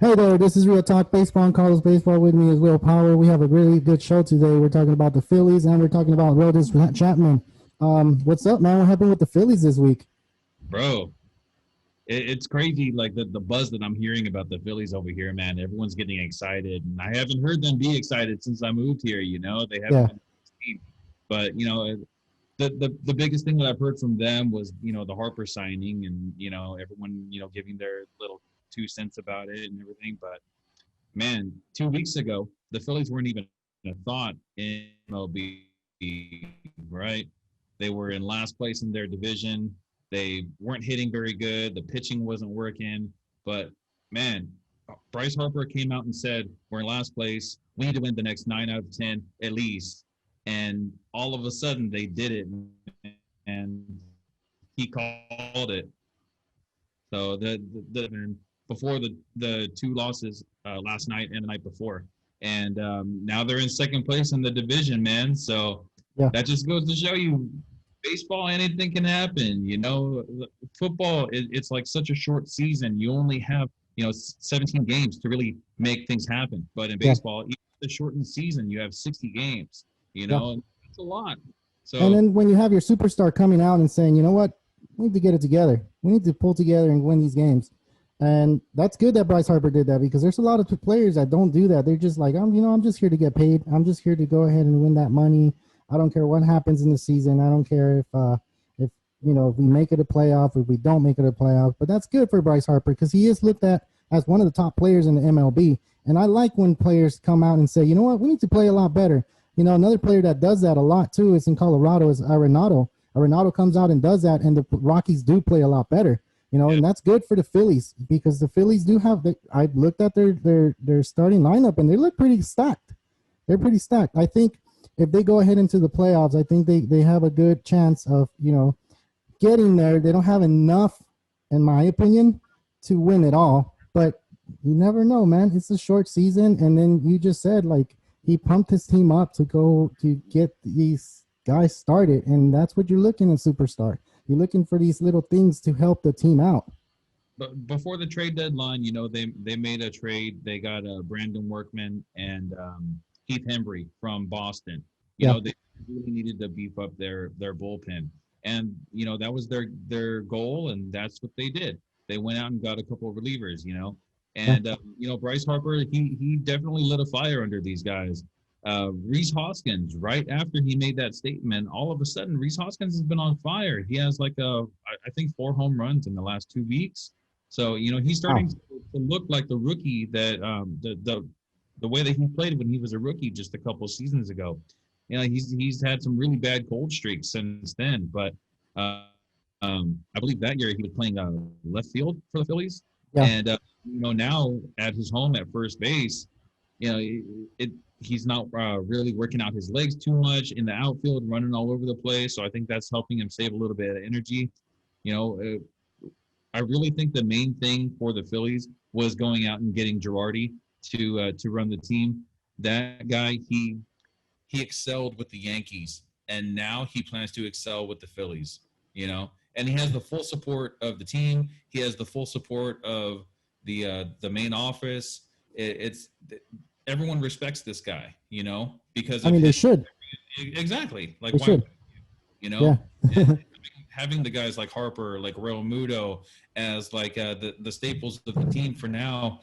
Hey there, this is Real Talk Baseball and Carlos Baseball. With me is Will Power. We have a really good show today. We're talking about the Phillies and we're talking about Aroldis Chapman. What's up, man? What happened with the Phillies this week? Bro, it's crazy like the buzz that I'm hearing about the Phillies over here, man. Everyone's getting excited, and I haven't heard them be excited since I moved here. They haven't Yeah, been team. But the biggest thing that I've heard from them was the Harper signing, and everyone giving their little 2 cents about it and everything. But man, 2 weeks ago, the Phillies weren't even a thought in MLB, right? They were in last place in their division. They weren't hitting very good. The pitching wasn't working. But man, Bryce Harper came out and said, "We're in last place. We need to win the next 9 out of 10 at least." And all of a sudden, they did it, and he called it. So the before the two losses last night and the night before, and now they're in second place in the division, man. So yeah, that just goes to show you, baseball, anything can happen. Football, it's like such a short season. You only have 17 games to really make things happen. But in yeah, baseball, even the shortened season, you have 60 games. yeah. And that's a lot. And So then when you have your superstar coming out and saying, you know what, we need to get it together. We need to pull together and win these games. And that's good that Bryce Harper did that because there's a lot of players that don't do that. They're just like, I'm just here to get paid. I'm just here to go ahead and win that money. I don't care what happens in the season. I don't care if if we make it a playoff, if we don't make it a playoff. But that's good for Bryce Harper because he is looked at as one of the top players in the MLB. And I like when players come out and say, you know what, we need to play a lot better. Another player that does that a lot too is in Colorado is Arenado. Arenado comes out and does that, and the Rockies do play a lot better. yeah, And that's good for the Phillies because the Phillies do have. I looked at their starting lineup and they look pretty stacked. They're pretty stacked. I think if they go ahead into the playoffs, I think they have a good chance of getting there. They don't have enough, in my opinion, to win it all, but you never know, man. It's a short season, and then you just said like he pumped his team up to go to get these guys started, and that's what you're looking at superstar. You're looking for these little things to help the team out. but before the trade deadline, they made a trade. They got Brandon Workman and Keith Hembry from Boston. Yeah, They really needed to beef up their bullpen, and that was their goal, and that's what they did. They went out and got a couple of relievers. yeah, And Bryce Harper, he definitely lit a fire under these guys. Rhys Hoskins, right after he made that statement, all of a sudden Rhys Hoskins has been on fire. He has I think 4 home runs in the last 2 weeks. So he's starting wow, to look like the rookie that the way that he played when he was a rookie just a couple seasons ago. He's had some really bad cold streaks since then, but uh, I believe that year he was playing left field for the Phillies, yeah. and now at his home at first base, he's not really working out his legs too much in the outfield, running all over the place. So I think that's helping him save a little bit of energy. You know, I really think the main thing for the Phillies was going out and getting Girardi to run the team. That guy, he excelled with the Yankees, and now he plans to excel with the Phillies. And he has the full support of the team. He has the full support of the main office. It's everyone respects this guy, because I of mean, they his should. exactly. Like They why, should. you Yeah, know, and having the guys like Harper, like Real Muto, as like the staples of the team for now.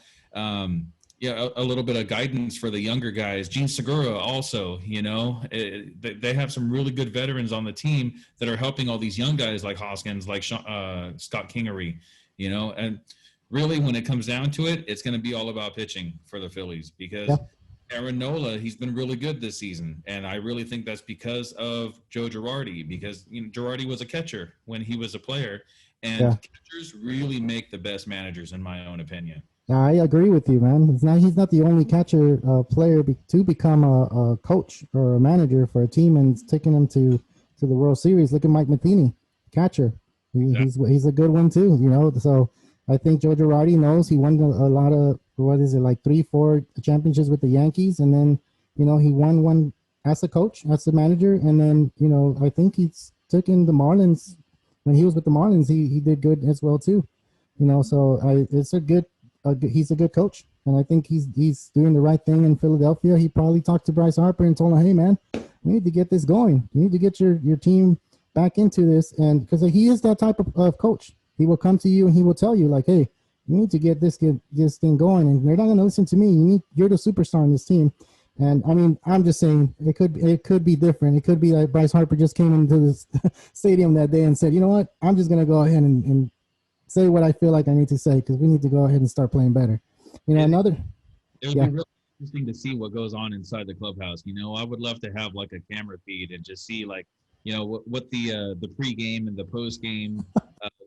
Yeah, a little bit of guidance for the younger guys. Gene Segura also, they have some really good veterans on the team that are helping all these young guys like Hoskins, like Scott Kingery, and really when it comes down to it, it's going to be all about pitching for the Phillies yeah, because Aaron Nola, he's been really good this season, and I really think that's because of Joe Girardi. Because Girardi was a catcher when he was a player, yeah. and catchers really make the best managers, in my own opinion. Yeah, I agree with you, man. He's not the only catcher player to become a coach or a manager for a team and taking them to the World Series. Look at Mike Matheny, catcher. He's a good one too. So I think Joe Girardi knows he won a lot of what is it like 3-4 championships with the Yankees, and then he won one as a coach, as a manager, and then I think he's taken the Marlins when he was with the Marlins. He did good as well too. So it's a good he's a good coach, and I think he's doing the right thing in Philadelphia. He probably talked to Bryce Harper and told him, "Hey, man, we need to get this going. You need to get your team back into this." And because he is that type of coach, he will come to you and he will tell you like, "Hey, you need to get this thing going, and you're not going to listen to me. You're the superstar in this team." And I mean, I'm just saying it could be different. It could be like Bryce Harper just came into this stadium that day and said, "You know what? I'm just going to go ahead and say what I feel like I need to say because we need to go ahead and start playing better." You know, it would be really interesting to see what goes on inside the clubhouse. You know, I would love to have like a camera feed and just see like, you know, what the pregame and the postgame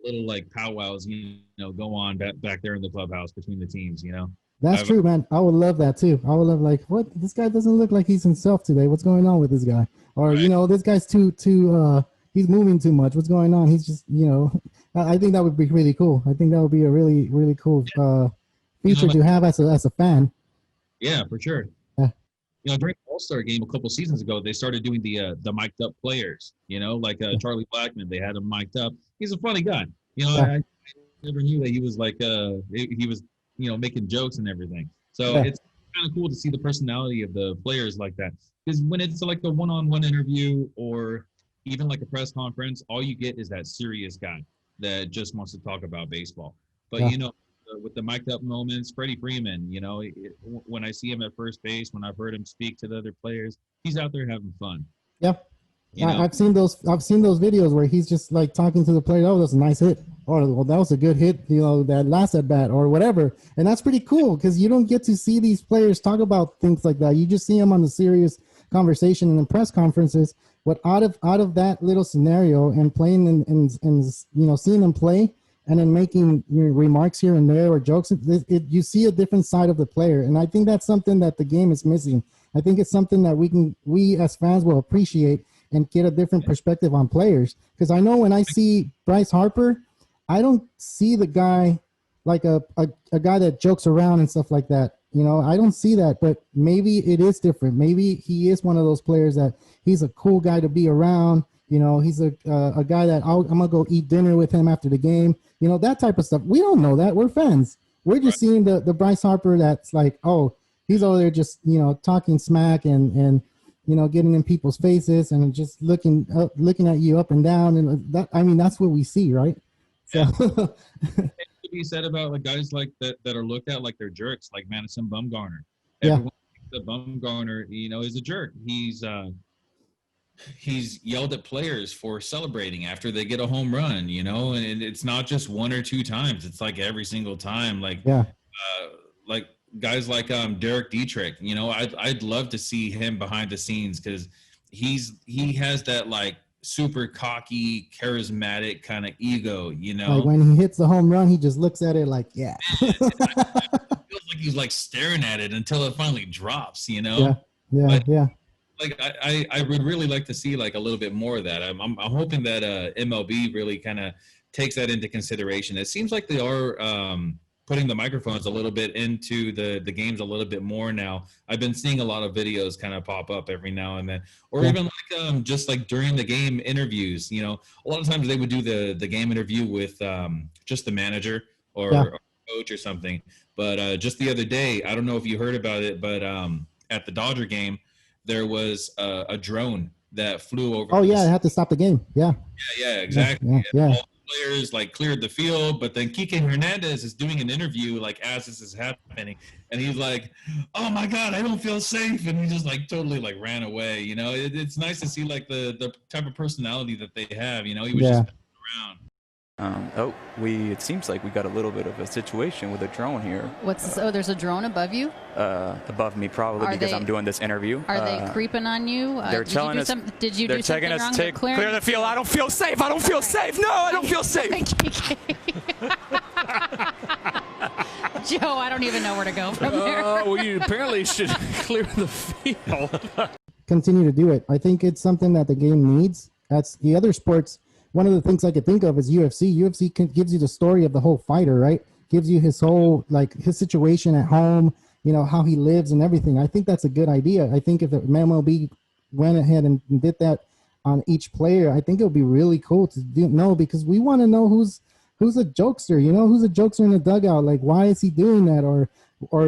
little like powwows, you know, go on back there in the clubhouse between the teams. You know. That's true, man. I would love that too. I would love like, what? This guy doesn't look like he's himself today. What's going on with this guy? Or right. You know, this guy's too he's moving too much. What's going on? He's just, you know, I think that would be really cool. I think that would be a really, really cool feature to have as a fan. Yeah, for sure. Yeah. You know, during the All-Star game a couple seasons ago, they started doing the mic'd up players. You know, like Charlie Blackmon, they had him mic'd up. He's a funny guy. You know, I never knew that he was like he was, you know, making jokes and everything. So it's kind of cool to see the personality of the players like that. Because when it's like a one-on-one interview or even like a press conference, all you get is that serious guy that just wants to talk about baseball. But, you know, with the mic'd up moments, Freddie Freeman, you know, when I see him at first base, when I've heard him speak to the other players, he's out there having fun. Yeah. You know? I've seen those videos where he's just like talking to the player. "Oh, that's a nice hit," or "Well, that was a good hit, you know, that last at bat," or whatever. And that's pretty cool because you don't get to see these players talk about things like that. You just see them on the serious conversation in the press conferences. But out of that little scenario and playing and you know, seeing them play and then making, you know, remarks here and there or jokes, you see a different side of the player. And I think that's something that the game is missing. I think it's something that we as fans will appreciate and get a different perspective on players. Because I know when I see Bryce Harper, I don't see the guy like a guy that jokes around and stuff like that. You know, I don't see that, but maybe it is different. Maybe he is one of those players that he's a cool guy to be around. You know, he's a guy that I'm going to go eat dinner with him after the game. You know, that type of stuff. We don't know that. We're fans. We're just seeing the Bryce Harper that's like, oh, he's over there just, you know, talking smack and you know, getting in people's faces and just looking at you up and down. And that, I mean, that's what we see, right? So to be said about like guys like that are looked at like they're jerks, like Madison Bumgarner. Everyone thinks that Bumgarner, you know, is a jerk. He's yelled at players for celebrating after they get a home run, you know, and it's not just one or two times. It's like every single time. Like, like guys like Derek Dietrich, you know, I'd love to see him behind the scenes because he has that like super cocky, charismatic kind of ego, you know. Like when he hits the home run, he just looks at it like, yeah. It feels like he's like staring at it until it finally drops, you know. Yeah. Like I would really like to see like a little bit more of that. I'm hoping that MLB really kind of takes that into consideration. It seems like they are putting the microphones a little bit into the games a little bit more now. I've been seeing a lot of videos kind of pop up every now and then, or even like just like during the game interviews. You know, a lot of times they would do the game interview with just the manager or coach or something. But just the other day, I don't know if you heard about it, but at the Dodger game, there was a drone that flew over. Oh yeah, I had to stop the game. Yeah, exactly. Yeah. All the players like cleared the field, but then Kike Hernandez is doing an interview like as this is happening, and he's like, "Oh my God, I don't feel safe," and he just like totally like ran away. You know, it's nice to see like the type of personality that they have. You know, he was just around. It seems like we got a little bit of a situation with a drone here. There's a drone above you? Above me, probably, because I'm doing this interview. Are they creeping on you? They're telling us. Did you do something wrong? They're taking us clear the field. I don't feel safe. I don't feel safe. No, I don't feel safe. Joe, I don't even know where to go from there. Well, you apparently should clear the field. Continue to do it. I think it's something that the game needs. That's the other sports. One of the things I could think of is UFC. UFC gives you the story of the whole fighter, right? Gives you his whole, like, his situation at home, you know, how he lives and everything. I think that's a good idea. I think if the MLB went ahead and did that on each player, I think it would be really cool to know, because we want to know who's who's a jokester, you know, who's a jokester in the dugout? Like, why is he doing that? Or,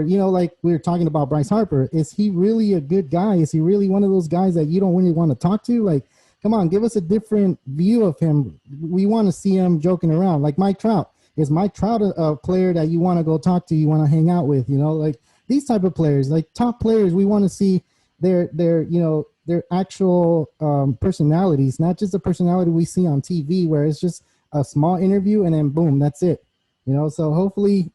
you know, like we were talking about Bryce Harper, is he really a good guy? Is he really one of those guys that you don't really want to talk to? Like, come on, give us a different view of him. We want to see him joking around. Like Mike Trout. Is Mike Trout a player that you want to go talk to, you want to hang out with, you know, like these type of players, like top players, we want to see their you know, their actual personalities, not just the personality we see on TV where it's just a small interview and then boom, that's it, you know. So hopefully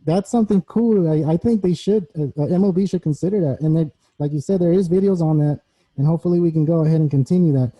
that's something cool. I think they should, MLB should consider that. And then, like you said, there is videos on that, and hopefully we can go ahead and continue that.